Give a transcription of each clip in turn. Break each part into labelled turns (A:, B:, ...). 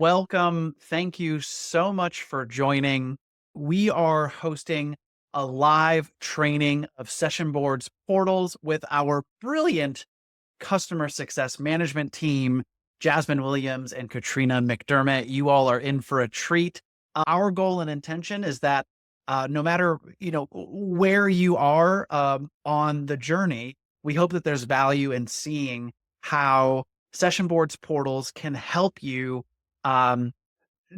A: welcome. Thank you so much for joining. We are hosting a live training of Session Board's portals with our brilliant customer success management team, Jasmine Williams and Katrina McDermott. You all are in for a treat. Our goal and intention is that no matter where you are on the journey, we hope that there's value in seeing how Session Board's portals can help you um,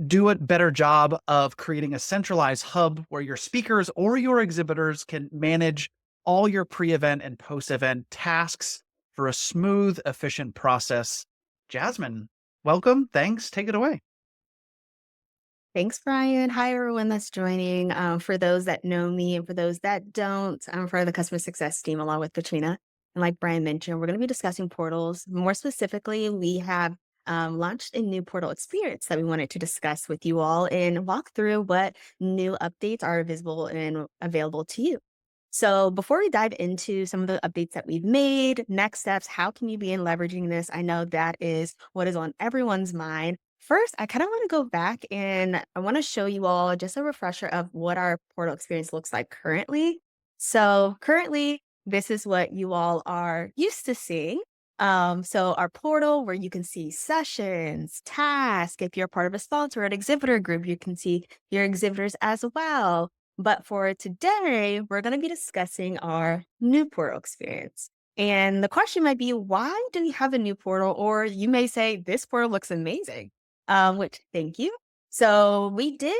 A: do a better job of creating a centralized hub where your speakers or your exhibitors can manage all your pre-event and post-event tasks for a smooth, efficient process. Jasmine, welcome. Thanks. Take it away.
B: Thanks, Brian. Hi, everyone that's joining. For those that know me and for those that don't, I'm part of the customer success team along with Katrina. And like Brian mentioned, we're going to be discussing portals. More specifically, we have launched a new portal experience that we wanted to discuss with you all and walk through what new updates are visible and available to you. So before we dive into some of the updates that we've made, next steps, how can you begin leveraging this? I know that is what is on everyone's mind. First, I kind of want to go back and I want to show you all just a refresher of what our portal experience looks like currently. So currently, this is what you all are used to seeing. So our portal where you can see sessions, tasks. If you're part of a sponsor or an exhibitor group, you can see your exhibitors as well. But for today, we're going to be discussing our new portal experience. And the question might be, why do we have a new portal? Or you may say, this portal looks amazing, which thank you. So we did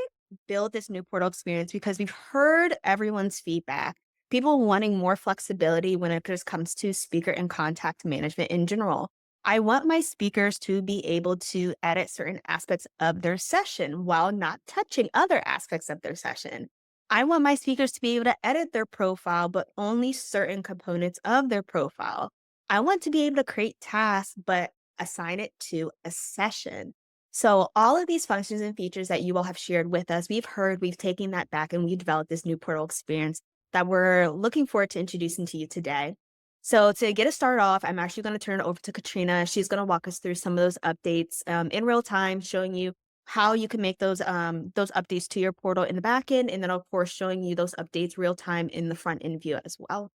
B: build this new portal experience because we've heard everyone's feedback, people wanting more flexibility when it just comes to speaker and contact management in general. I want my speakers to be able to edit certain aspects of their session while not touching other aspects of their session. I want my speakers to be able to edit their profile, but only certain components of their profile. I want to be able to create tasks, but assign it to a session. So all of these functions and features that you all have shared with us, we've taken that back and we developed this new portal experience that we're looking forward to introducing to you today. So to get us started off, I'm actually going to turn it over to Katrina. She's going to walk us through some of those updates in real time, showing you how you can make those updates to your portal in the back end, and then of course showing you those updates real time in the front end view as well.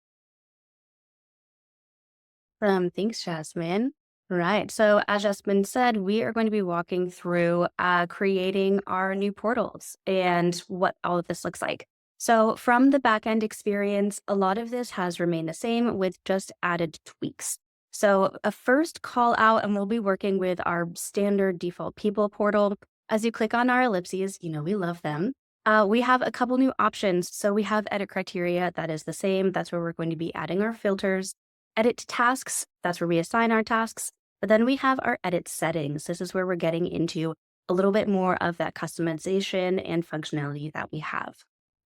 C: Thanks, Jasmine. Right. So, as Jasmine said, we are going to be walking through creating our new portals and what all of this looks like. So, from the backend experience, a lot of this has remained the same with just added tweaks. So, a first call out, and we'll be working with our standard default people portal. As you click on our ellipses, we love them. We have a couple new options. So, we have edit criteria that is the same. That's where we're going to be adding our filters. Edit tasks, that's where we assign our tasks. But then we have our edit settings. This is where we're getting into a little bit more of that customization and functionality that we have.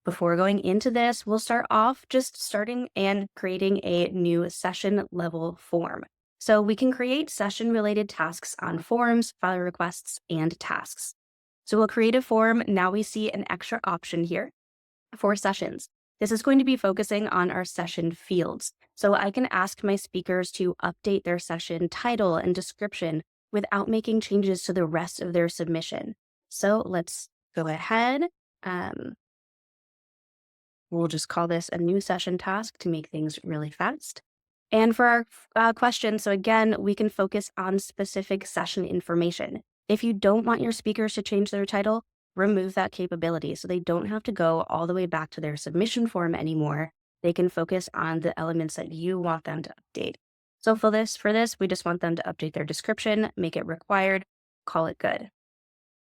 C: Before going into this, we'll start off just starting and creating a new session level form. So we can create session related tasks on forms, file requests, and tasks. So we'll create a form. Now we see an extra option here for sessions. This is going to be focusing on our session fields. So I can ask my speakers to update their session title and description without making changes to the rest of their submission. So let's go ahead. We'll just call this a new session task to make things really fast. And for our question, so again, we can focus on specific session information. If you don't want your speakers to change their title, remove that capability so they don't have to go all the way back to their submission form anymore. They can focus on the elements that you want them to update. So for this, we just want them to update their description, make it required, call it good.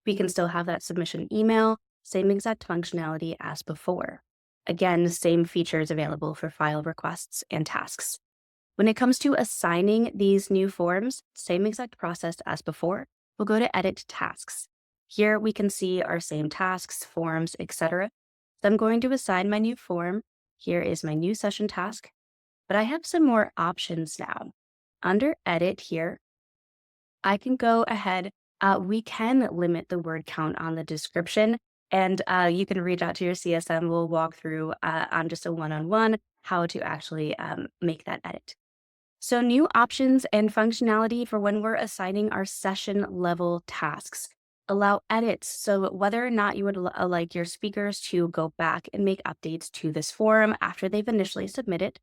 C: We can still have that submission email, same exact functionality as before. Again, same features available for file requests and tasks. When it comes to assigning these new forms, same exact process as before. We'll go to edit tasks. Here we can see our same tasks, forms, etc. So I'm going to assign my new form. Here is my new session task, but I have some more options now. Under edit here, I can go ahead. We can limit the word count on the description, and you can reach out to your CSM. We'll walk through on just a one-on-one how to actually make that edit. So new options and functionality for when we're assigning our session level tasks. allow edits. So whether or not you would like your speakers to go back and make updates to this form after they've initially submitted,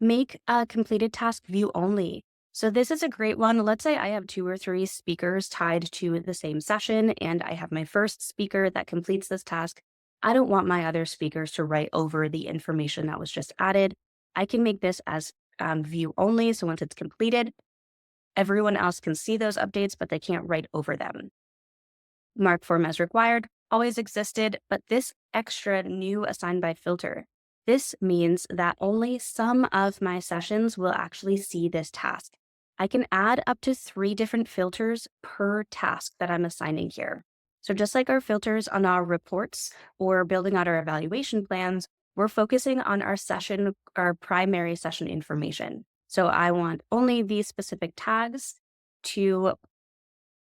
C: make a completed task view only. So this is a great one. Let's say I have 2 or 3 speakers tied to the same session, and I have my first speaker that completes this task. I don't want my other speakers to write over the information that was just added. I can make this as view only. So once it's completed, everyone else can see those updates, but they can't write over them. Mark form as required always existed, but this extra new assign by filter, this means that only some of my sessions will actually see this task. I can add up to 3 different filters per task that I'm assigning here. So just like our filters on our reports or building out our evaluation plans, we're focusing on our primary session information. So I want only these specific tags to,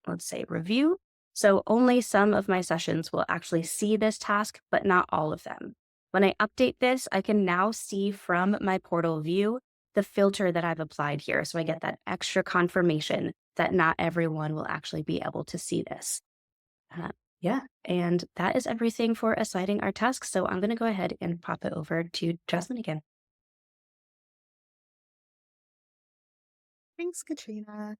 C: let's say, review. So only some of my sessions will actually see this task, but not all of them. When I update this, I can now see from my portal view the filter that I've applied here. So I get that extra confirmation that not everyone will actually be able to see this. Yeah, and that is everything for assigning our tasks. So I'm going to go ahead and pop it over to Jasmine again.
B: Thanks, Katrina.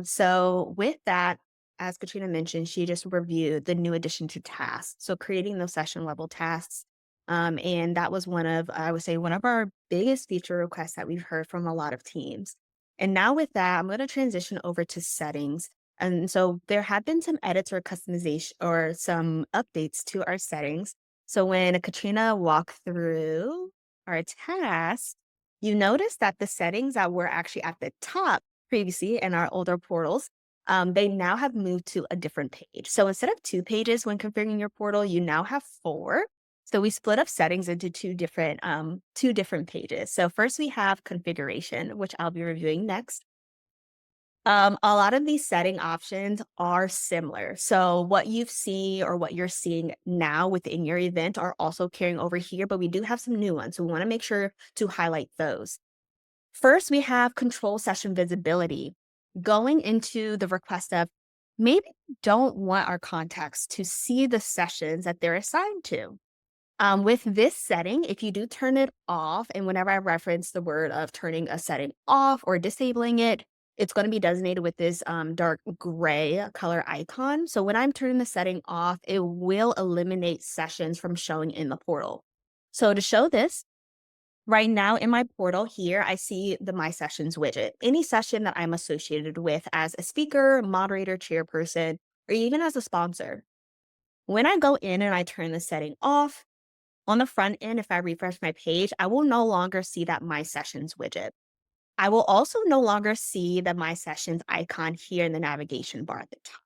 B: So with that, as Katrina mentioned, she just reviewed the new addition to tasks. So creating those session level tasks. And that was I would say, one of our biggest feature requests that we've heard from a lot of teams. And now with that, I'm going to transition over to settings. And so there have been some edits or customization or some updates to our settings. So when Katrina walked through our tasks, you notice that the settings that were actually at the top previously in our older portals, they now have moved to a different page. So instead of 2 pages when configuring your portal, you now have 4. So we split up settings into 2 different pages. So first we have configuration, which I'll be reviewing next. A lot of these setting options are similar. So what you've seen or what you're seeing now within your event are also carrying over here, but we do have some new ones. So we want to make sure to highlight those. First, we have control session visibility. Going into the request of maybe we don't want our contacts to see the sessions that they're assigned to. With this setting, if you do turn it off, and whenever I reference the word of turning a setting off or disabling it, it's going to be designated with this dark gray color icon. So when I'm turning the setting off, it will eliminate sessions from showing in the portal. So to show this, right now in my portal here, I see the My Sessions widget. Any session that I'm associated with as a speaker, moderator, chairperson, or even as a sponsor. When I go in and I turn the setting off, on the front end, if I refresh my page, I will no longer see that My Sessions widget. I will also no longer see the My Sessions icon here in the navigation bar at the top.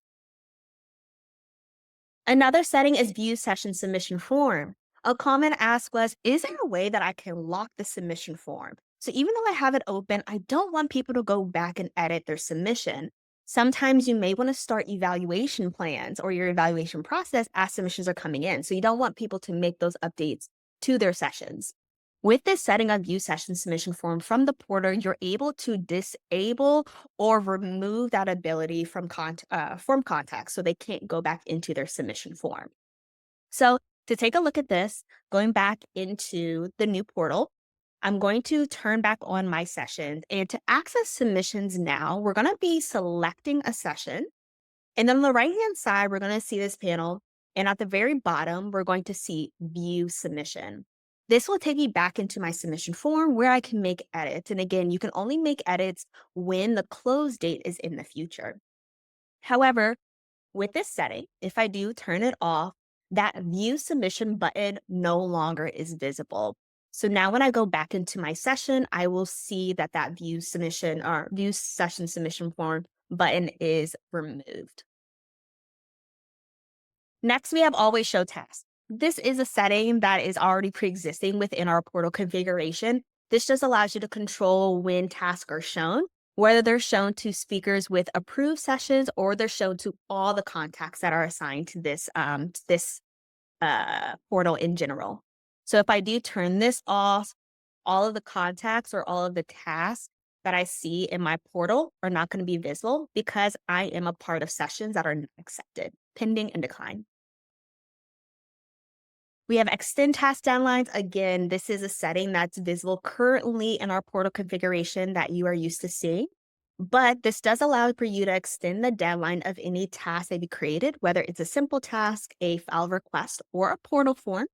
B: Another setting is View Session Submission Form. A common ask was, is there a way that I can lock the submission form? So even though I have it open, I don't want people to go back and edit their submission. Sometimes you may want to start evaluation plans or your evaluation process as submissions are coming in. So you don't want people to make those updates to their sessions. With this setting on View Session Submission Form from the portal, you're able to disable or remove that ability from form contacts so they can't go back into their submission form. So to take a look at this, going back into the new portal, I'm going to turn back on My Sessions. And to access submissions now, we're going to be selecting a session. And then on the right-hand side, we're going to see this panel. And at the very bottom, we're going to see View Submission. This will take me back into my submission form where I can make edits. And again, you can only make edits when the close date is in the future. However, with this setting, if I do turn it off, that View Submission button no longer is visible. So now when I go back into my session, I will see that that View Submission or View Session Submission Form button is removed. Next, we have Always Show Tasks. This is a setting that is already pre-existing within our portal configuration. This just allows you to control when tasks are shown, whether they're shown to speakers with approved sessions or they're shown to all the contacts that are assigned to this portal in general. So if I do turn this off, all of the contacts or all of the tasks that I see in my portal are not going to be visible because I am a part of sessions that are not accepted, pending, and declined. We have extend task deadlines. Again, this is a setting that's visible currently in our portal configuration that you are used to seeing. But this does allow for you to extend the deadline of any task that you created, whether it's a simple task, a file request, or a portal form.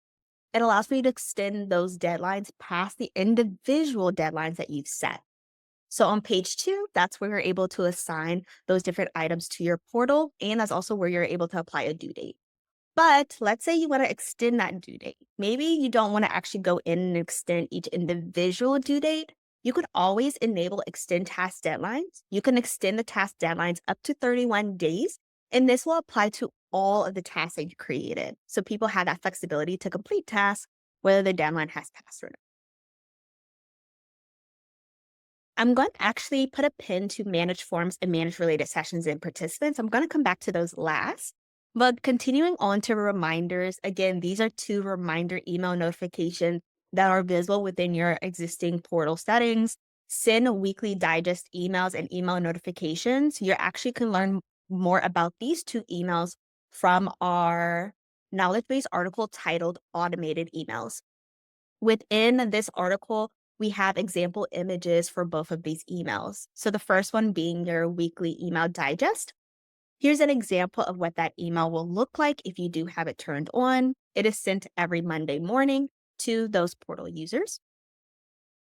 B: It allows for you to extend those deadlines past the individual deadlines that you've set. So on page 2, that's where you're able to assign those different items to your portal. And that's also where you're able to apply a due date. But let's say you want to extend that due date. Maybe you don't want to actually go in and extend each individual due date. You could always enable extend task deadlines. You can extend the task deadlines up to 31 days, and this will apply to all of the tasks that you created. So people have that flexibility to complete tasks, whether the deadline has passed or not. I'm going to actually put a pin to manage forms and manage related sessions and participants. I'm going to come back to those last. But continuing on to reminders, again, these are 2 reminder email notifications that are visible within your existing portal settings. Send weekly digest emails and email notifications. You actually can learn more about these 2 emails from our knowledge base article titled Automated Emails. Within this article, we have example images for both of these emails. So the first one being your weekly email digest. Here's an example of what that email will look like if you do have it turned on. It is sent every Monday morning to those portal users.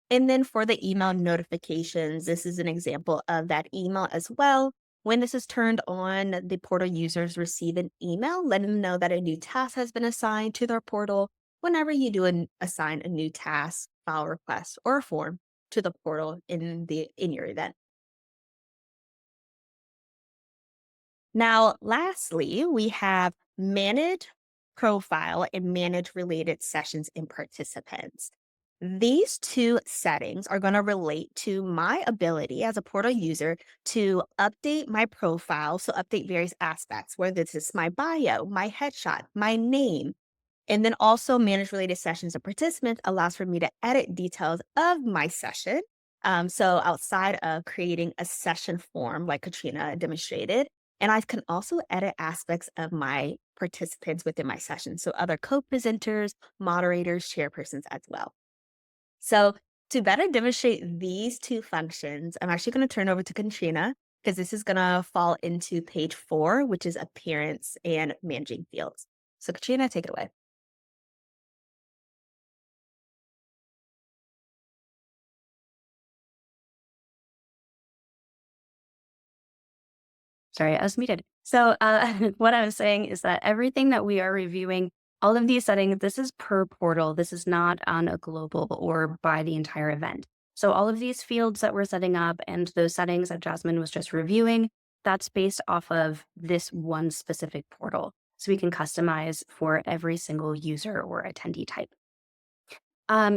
B: And then for the email notifications, this is an example of that email as well. When this is turned on, the portal users receive an email letting them know that a new task has been assigned to their portal whenever you do assign a new task, file request, or a form to the portal in your event. Now, lastly, we have manage profile and manage related sessions and participants. These 2 settings are going to relate to my ability as a portal user to update my profile. So update various aspects, whether this is my bio, my headshot, my name, and then also manage related sessions and participants allows for me to edit details of my session. So outside of creating a session form like Katrina demonstrated, and I can also edit aspects of my participants within my session. So other co-presenters, moderators, chairpersons as well. So to better demonstrate these 2 functions, I'm actually going to turn over to Katrina because this is going to fall into page 4, which is appearance and managing fields. So Katrina, take it away.
C: Sorry, I was muted. So what I was saying is that everything that we are reviewing, all of these settings, this is per portal. This is not on a global or by the entire event. So all of these fields that we're setting up and those settings that Jasmine was just reviewing, that's based off of this one specific portal. So we can customize for every single user or attendee type.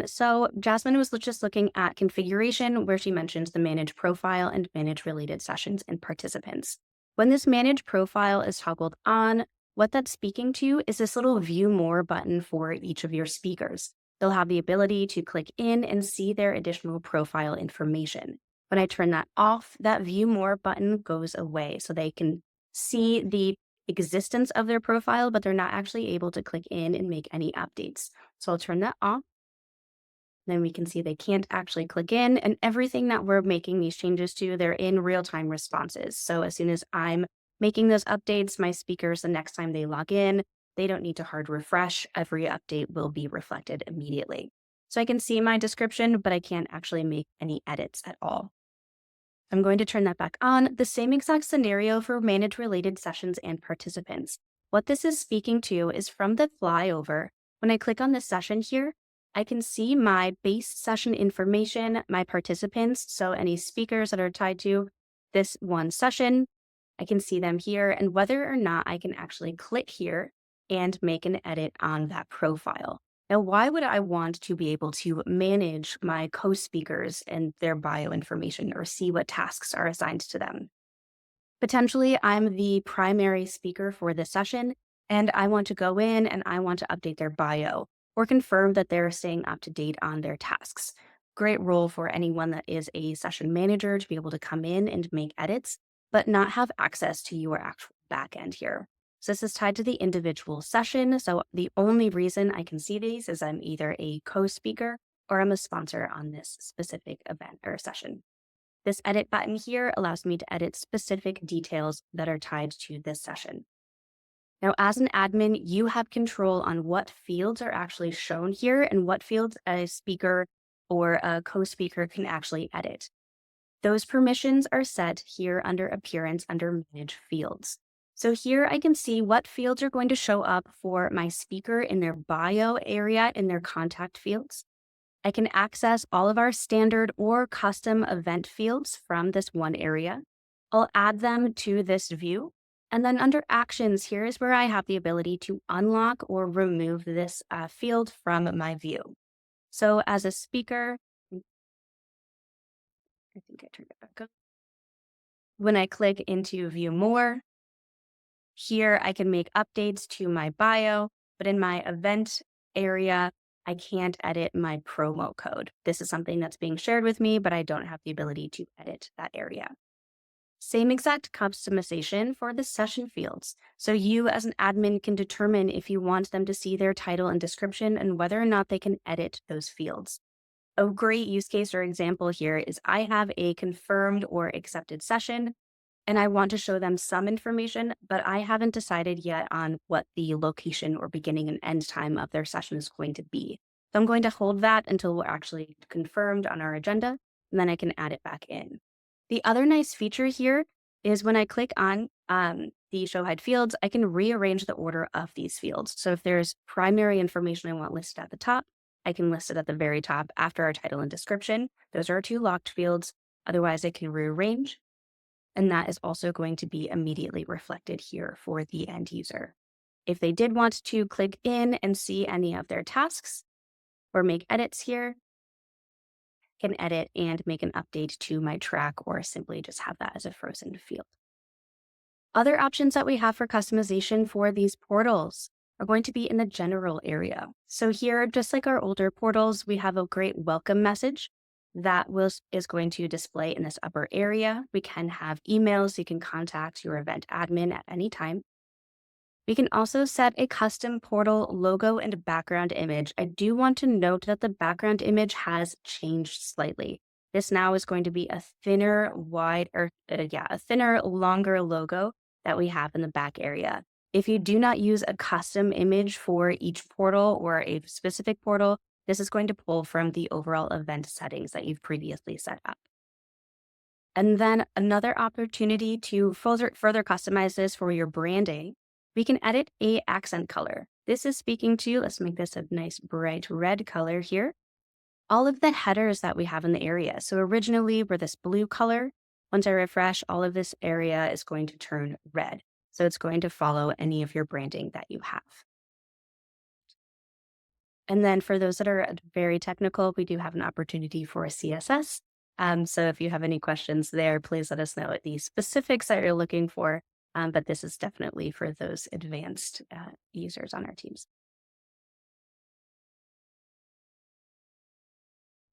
C: So Jasmine was just looking at configuration where she mentioned the manage profile and manage related sessions and participants. When this manage profile is toggled on, what that's speaking to is this little view more button for each of your speakers. They'll have the ability to click in and see their additional profile information. When I turn that off, that view more button goes away so they can see the existence of their profile, but they're not actually able to click in and make any updates. So I'll turn that off. Then we can see they can't actually click in, and everything that we're making these changes to, they're in real-time responses. So as soon as I'm making those updates, my speakers, the next time they log in, they don't need to hard refresh. Every update will be reflected immediately. So I can see my description, but I can't actually make any edits at all. I'm going to turn that back on. The same exact scenario for manage related sessions and participants. What this is speaking to is from the flyover. When I click on this session here, I can see my base session information, my participants, so any speakers that are tied to this one session, I can see them here, and whether or not I can actually click here and make an edit on that profile. Now, why would I want to be able to manage my co-speakers and their bio information or see what tasks are assigned to them? Potentially, I'm the primary speaker for this session, and I want to go in and I want to update their bio or confirm that they're staying up to date on their tasks. Great role for anyone that is a session manager to be able to come in and make edits, but not have access to your actual backend here. So this is tied to the individual session. So the only reason I can see these is I'm either a co-speaker or I'm a sponsor on this specific event or session. This edit button here allows me to edit specific details that are tied to this session. Now, as an admin, you have control on what fields are actually shown here and what fields a speaker or a co-speaker can actually edit. Those permissions are set here under Appearance under Manage Fields. So here I can see what fields are going to show up for my speaker in their bio area in their contact fields. I can access all of our standard or custom event fields from this one area. I'll add them to this view. And then under Actions, here is where I have the ability to unlock or remove this field from my view. So as a speaker, I think I turned it back up. When I click into View More, here I can make updates to my bio, but in my event area, I can't edit my promo code. This is something that's being shared with me, but I don't have the ability to edit that area. Same exact customization for the session fields. So you as an admin can determine if you want them to see their title and description and whether or not they can edit those fields. A great use case or example here is I have a confirmed or accepted session and I want to show them some information, but I haven't decided yet on what the location or beginning and end time of their session is going to be. So I'm going to hold that until we're actually confirmed on our agenda, and then I can add it back in. The other nice feature here is when I click on the Show Hide Fields, I can rearrange the order of these fields. So if there's primary information I want listed at the top, I can list it at the very top after our title and description. Those are our two locked fields. Otherwise, I can rearrange. And that is also going to be immediately reflected here for the end user. If they did want to click in and see any of their tasks or make edits here, can edit and make an update to my track or simply just have that as a frozen field. Other options that we have for customization for these portals are going to be in the general area. So here, just like our older portals, we have a great welcome message that is going to display in this upper area. We can have emails. You can contact your event admin at any time. We can also set a custom portal logo and background image. I do want to note that the background image has changed slightly. This now is going to be a thinner, longer logo that we have in the back area. If you do not use a custom image for each portal or a specific portal, this is going to pull from the overall event settings that you've previously set up. And then another opportunity to further customize this for your branding, we can edit a accent color. This is speaking to, let's make this a nice bright red color here, all of the headers that we have in the area. So originally we're this blue color. Once I refresh, all of this area is going to turn red. So it's going to follow any of your branding that you have. And then for those that are very technical, we do have an opportunity for a CSS. So if you have any questions there, please let us know the specifics that you're looking for. But this is definitely for those advanced users on our teams.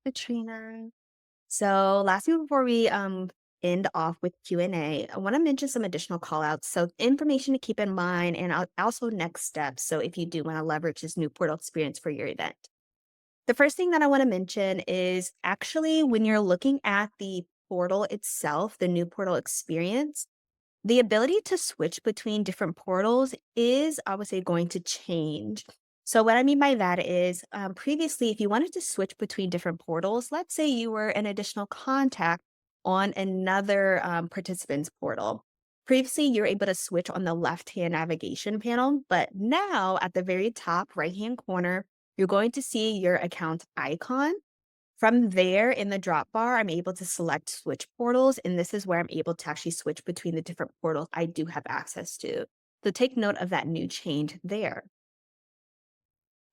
B: Katrina. So lastly, before we end off with Q&A, I want to mention some additional call outs. So information to keep in mind and also next steps. So if you do want to leverage this new portal experience for your event. The first thing that I want to mention is actually when you're looking at the portal itself, the new portal experience, the ability to switch between different portals is, I would say, going to change. So what I mean by that is previously, if you wanted to switch between different portals, let's say you were an additional contact on another participant's portal. Previously, you're able to switch on the left-hand navigation panel, but now at the very top right-hand corner, you're going to see your account icon. From there in the drop bar, I'm able to select switch portals, and this is where I'm able to actually switch between the different portals I do have access to. So take note of that new change there.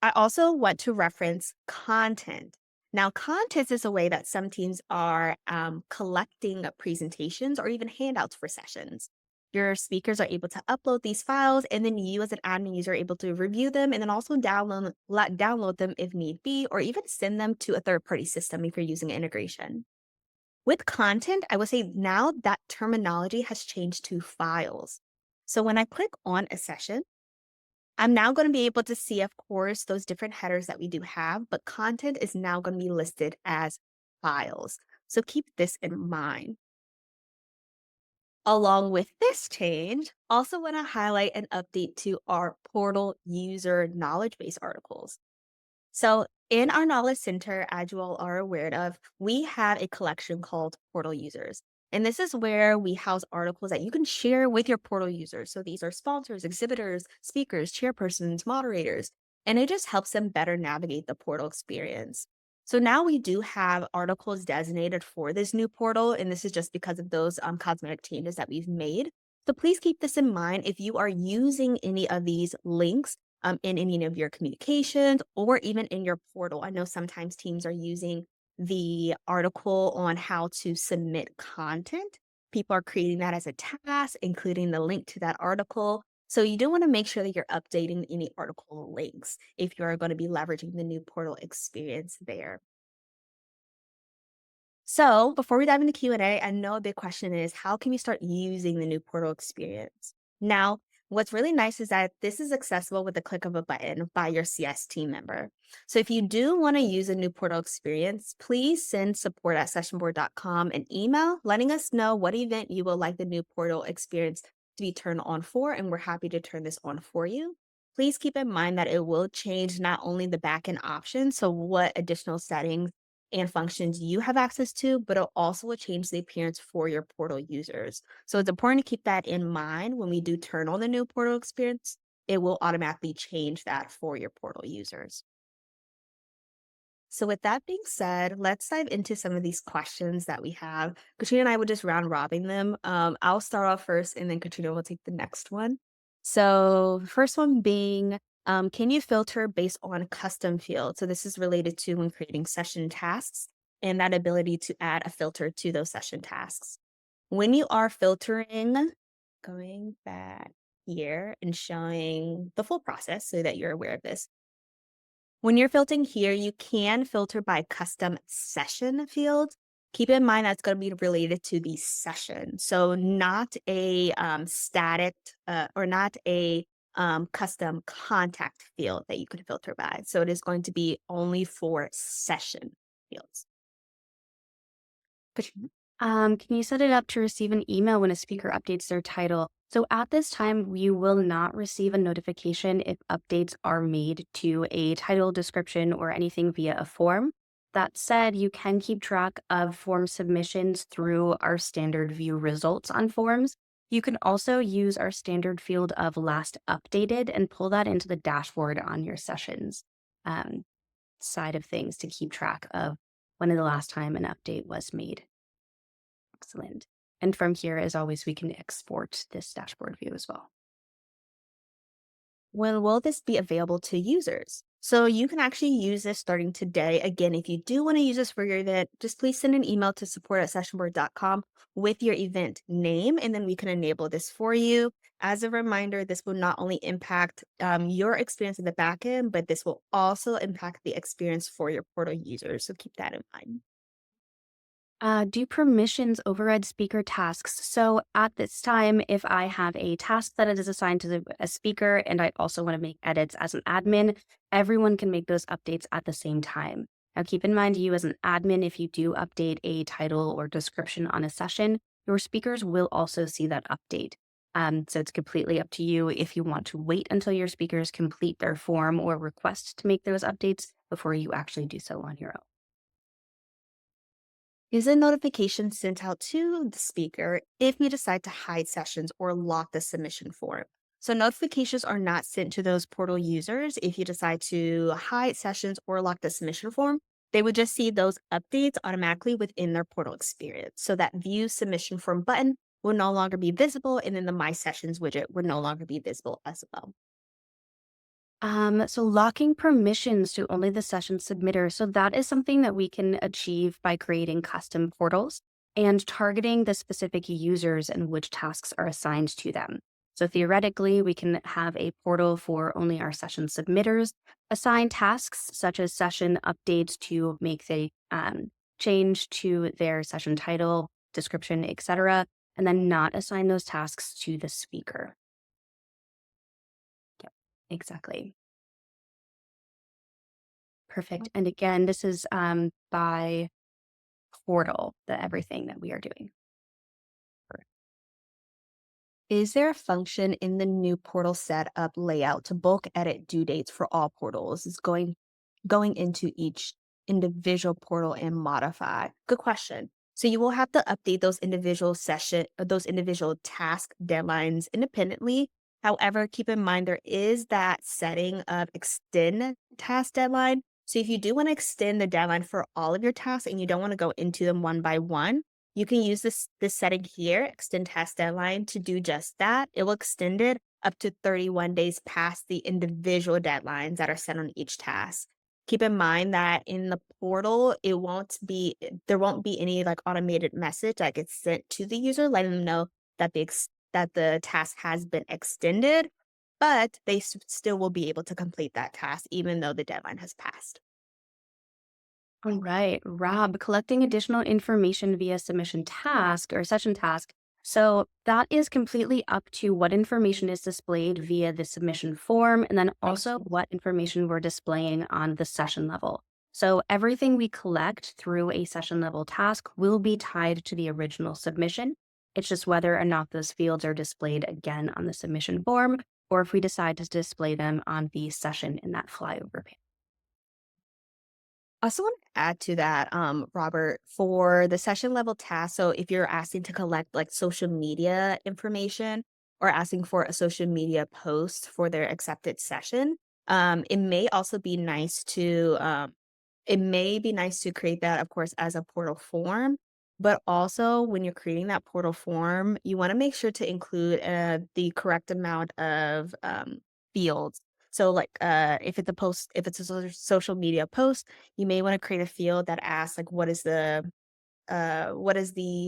B: I also want to reference content. Now, content is a way that some teams are collecting presentations or even handouts for sessions. Your speakers are able to upload these files, and then you as an admin user are able to review them and then also download them if need be, or even send them to a third-party system if you're using integration. With content, I would say now that terminology has changed to files. So when I click on a session, I'm now going to be able to see, of course, those different headers that we do have, but content is now going to be listed as files. So keep this in mind. Along with this change, also want to highlight an update to our portal user knowledge base articles. So in our Knowledge Center, as you all are aware of, we have a collection called Portal Users. And this is where we house articles that you can share with your portal users. So these are sponsors, exhibitors, speakers, chairpersons, moderators, and it just helps them better navigate the portal experience. So now we do have articles designated for this new portal, and this is just because of those cosmetic changes that we've made. So please keep this in mind if you are using any of these links in any of your communications or even in your portal. I know sometimes teams are using the article on how to submit content. People are creating that as a task, including the link to that article. So you do want to make sure that you're updating any article links if you're going to be leveraging the new portal experience there. So before we dive into Q&A, I know a big question is how can we start using the new portal experience? Now, what's really nice is that this is accessible with the click of a button by your CS team member. So if you do want to use a new portal experience, please send support@sessionboard.com an email letting us know what event you would like the new portal experience to be turned on for, and we're happy to turn this on for you. Please keep in mind that it will change not only the backend options, so what additional settings and functions you have access to, but it also will change the appearance for your portal users. So it's important to keep that in mind when we do turn on the new portal experience. It will automatically change that for your portal users. So with that being said, let's dive into some of these questions that we have. Katrina and I will just round robin them. I'll start off first and then Katrina will take the next one. So the first one being, can you filter based on custom fields? So this is related to when creating session tasks and that ability to add a filter to those session tasks. When you are filtering, going back here and showing the full process so that you're aware of this. When you're filtering here, you can filter by custom session field. Keep in mind that's going to be related to the session. So not a static or not a custom contact field that you can filter by. So it is going to be only for session fields. Katrina?
C: Can you set it up to receive an email when a speaker updates their title? So at this time, you will not receive a notification if updates are made to a title, description, or anything via a form. That said, you can keep track of form submissions through our standard view results on forms. You can also use our standard field of last updated and pull that into the dashboard on your sessions side of things to keep track of when the last time an update was made. Excellent. And from here, as always, we can export this dashboard view as well.
B: When will this be available to users? So you can actually use this starting today. Again, if you do want to use this for your event, just please send an email to support@sessionboard.com with your event name, and then we can enable this for you. As a reminder, this will not only impact your experience in the backend, but this will also impact the experience for your portal users. So keep that in mind.
C: Do permissions override speaker tasks? So at this time, if I have a task that is assigned to a speaker and I also want to make edits as an admin, everyone can make those updates at the same time. Now, keep in mind, you as an admin, if you do update a title or description on a session, your speakers will also see that update. So it's completely up to you if you want to wait until your speakers complete their form or request to make those updates before you actually do so on your own.
B: Is a notification sent out to the speaker if you decide to hide sessions or lock the submission form? So notifications are not sent to those portal users if you decide to hide sessions or lock the submission form. They would just see those updates automatically within their portal experience. So that view submission form button will no longer be visible, and then the My Sessions widget would no longer be visible as well.
C: So locking permissions to only the session submitter. So that is something that we can achieve by creating custom portals. and targeting the specific users and which tasks are assigned to them. So theoretically, we can have a portal for only our session submitters, assign tasks such as session updates to make the change to their session title, description, etc., and then not assign those tasks to the speaker. Yep, exactly. Perfect. And again, this is by portal, the everything that we are doing.
B: Is there a function in the new portal setup layout to bulk edit due dates for all portals? Is going into each individual portal and modify? Good question. So you will have to update those individual those individual task deadlines independently. However, keep in mind there is that setting of extend task deadline. So if you do want to extend the deadline for all of your tasks and you don't want to go into them one by one, you can use this setting here, extend task deadline, to do just that. It will extend it up to 31 days past the individual deadlines that are set on each task. Keep in mind that in the portal, there won't be any like automated message that gets sent to the user letting them know that that the task has been extended, but they still will be able to complete that task even though the deadline has passed.
C: All right, Rob, collecting additional information via submission task or session task. So that is completely up to what information is displayed via the submission form, and then also what information we're displaying on the session level. So everything we collect through a session level task will be tied to the original submission. It's just whether or not those fields are displayed again on the submission form, or if we decide to display them on the session in that flyover pane.
B: I also want to add to that, Robert, for the session level task. So if you're asking to collect like social media information or asking for a social media post for their accepted session, it may also be nice to create that, of course, as a portal form. But also, when you're creating that portal form, you want to make sure to include the correct amount of fields. So, like, if it's a social media post, you may want to create a field that asks, like, what is the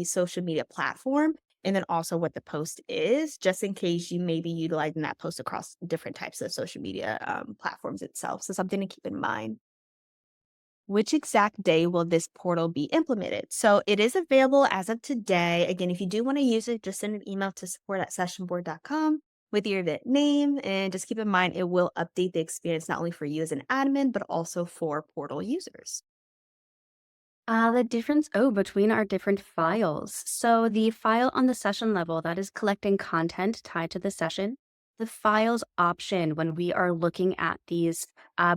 B: social media platform, and then also what the post is, just in case you may be utilizing that post across different types of social media platforms itself. So, something to keep in mind. Which exact day will this portal be implemented? So it is available as of today. Again, if you do want to use it, just send an email to support@sessionboard.com with your event name. And just keep in mind, it will update the experience not only for you as an admin, but also for portal users.
C: The difference, between our different files. So the file on the session level that is collecting content tied to the session. The files option when we are looking at these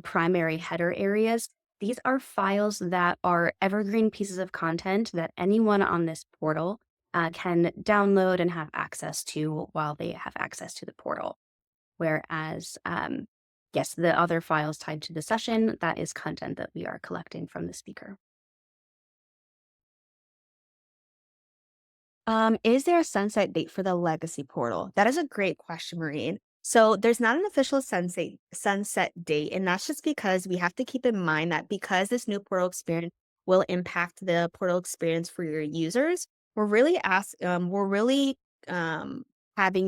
C: primary header areas, these are files that are evergreen pieces of content that anyone on this portal can download and have access to while they have access to the portal. Whereas, yes, the other files tied to the session, that is content that we are collecting from the speaker.
B: Is there a sunset date for the legacy portal? That is a great question, Marine. So there's not an official sunset date, and that's just because we have to keep in mind that because this new portal experience will impact the portal experience for your users, we're really having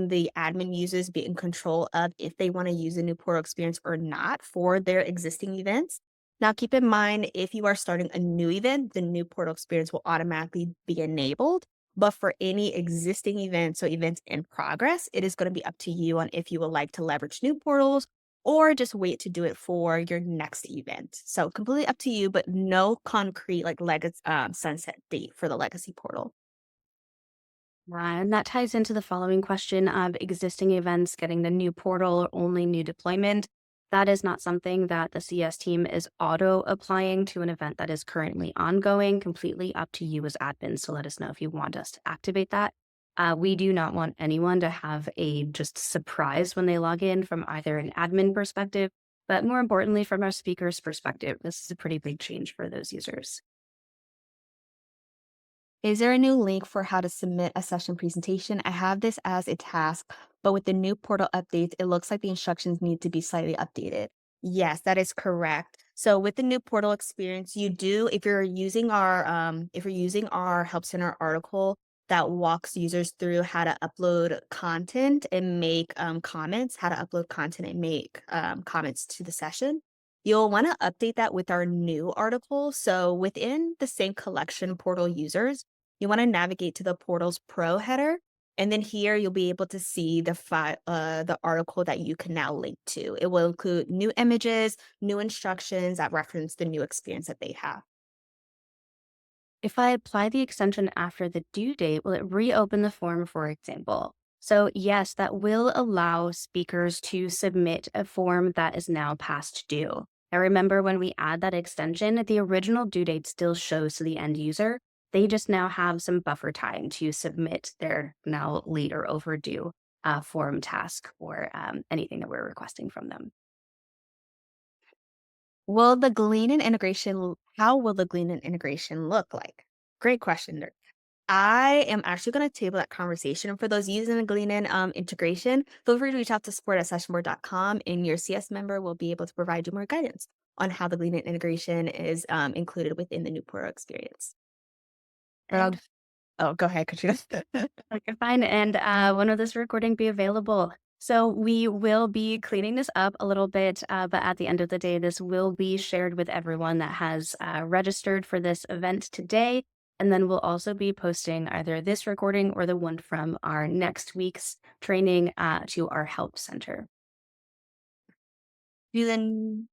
B: the admin users be in control of if they want to use a new portal experience or not for their existing events. Now, keep in mind, if you are starting a new event, the new portal experience will automatically be enabled. But for any existing events, so events in progress, it is going to be up to you on if you would like to leverage new portals or just wait to do it for your next event. So completely up to you, but no concrete like legacy sunset date for the legacy portal.
C: Right, and that ties into the following question of existing events getting the new portal or only new deployment. That is not something that the CS team is auto applying to an event that is currently ongoing, completely up to you as admins to let us know if you want us to activate that. We do not want anyone to have a just surprise when they log in from either an admin perspective, but more importantly, from our speaker's perspective. This is a pretty big change for those users.
B: Is there a new link for how to submit a session presentation? I have this as a task, but with the new portal updates, it looks like the instructions need to be slightly updated. Yes, that is correct. So with the new portal experience, you do, if you're using our Help Center article that walks users through how to upload content and make comments, how to upload content and make comments to the session, you'll want to update that with our new article. So within the same collection portal users, you want to navigate to the portal's pro header. And then here you'll be able to see the article that you can now link to. It will include new images, new instructions that reference the new experience that they have.
C: If I apply the extension after the due date, will it reopen the form, for example? So, yes, that will allow speakers to submit a form that is now past due. Now, remember when we add that extension, the original due date still shows to the end user. They just now have some buffer time to submit their now late or overdue form task or anything that we're requesting from them.
B: Will the Gleanon integration, how will the Gleanon integration look like? Great question, Dirk. I am actually going to table that conversation. And for those using the Gleanon integration, feel free to reach out to support@sessionboard.com, and your CS member will be able to provide you more guidance on how the Gleanon integration is included within the new portal experience. But
C: And
B: go ahead, Katrina.
C: okay, fine. And when will this recording be available? So we will be cleaning this up a little bit, but at the end of the day, this will be shared with everyone that has registered for this event today. And then we'll also be posting either this recording or the one from our next week's training to our help center.
B: Do the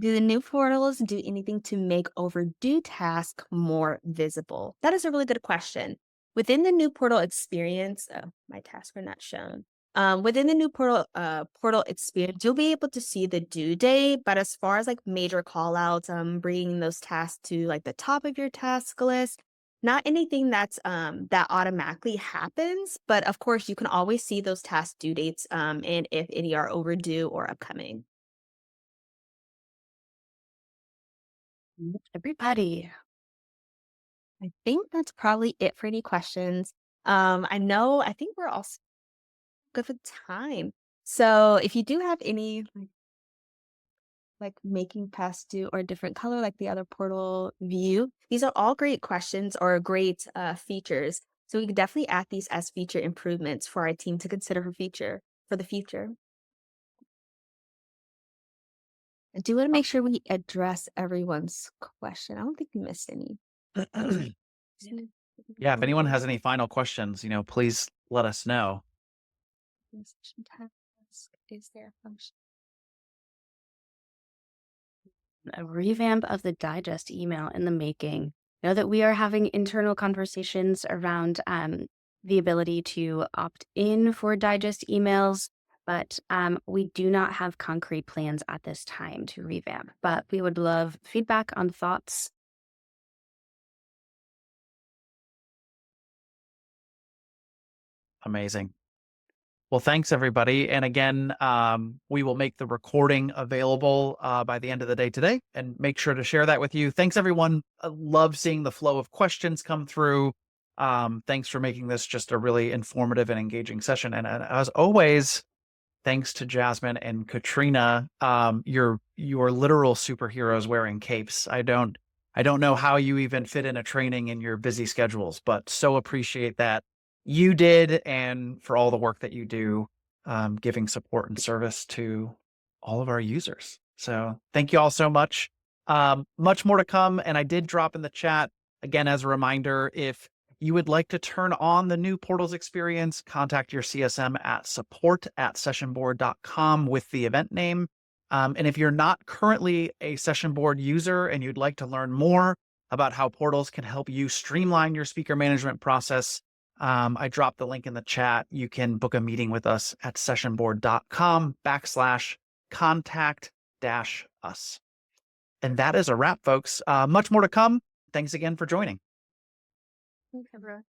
B: do the new portals do anything to make overdue tasks more visible? That is a really good question. Within the new portal experience, my tasks are not shown. Within the new portal experience, you'll be able to see the due date. But as far as like major call outs, bringing those tasks to like the top of your task list, not anything that automatically happens. But of course, you can always see those task due dates, and if any are overdue or upcoming.
C: Everybody.
B: I think that's probably it for any questions. I think we're all good for time. So if you do have any like making past due or different color like the other portal view, these are all great questions or great features. So we could definitely add these as feature improvements for our team to consider for the future. I do want to make sure we address everyone's question. I don't think we missed any.
A: Yeah, if anyone has any final questions, please let us know.
B: Session task is there a function?
C: A revamp of the digest email in the making. Know that we are having internal conversations around the ability to opt in for digest emails, but we do not have concrete plans at this time to revamp. But we would love feedback on thoughts.
A: Amazing. Well, thanks everybody. And again, we will make the recording available by the end of the day today and make sure to share that with you. Thanks everyone. I love seeing the flow of questions come through. Thanks for making this just a really informative and engaging session. And as always, thanks to Jasmine and Katrina. You're literal superheroes wearing capes. I don't know how you even fit in a training in your busy schedules, but so appreciate that you did, and for all the work that you do, giving support and service to all of our users. So thank you all so much. Much more to come. And I did drop in the chat again, as a reminder, if you would like to turn on the new portals experience, contact your CSM at support@sessionboard.com with the event name. And if you're not currently a session board user and you'd like to learn more about how portals can help you streamline your speaker management process, I dropped the link in the chat. You can book a meeting with us at sessionboard.com/contact-us. And that is a wrap, folks. Much more to come. Thanks again for joining.
B: Thanks, everyone.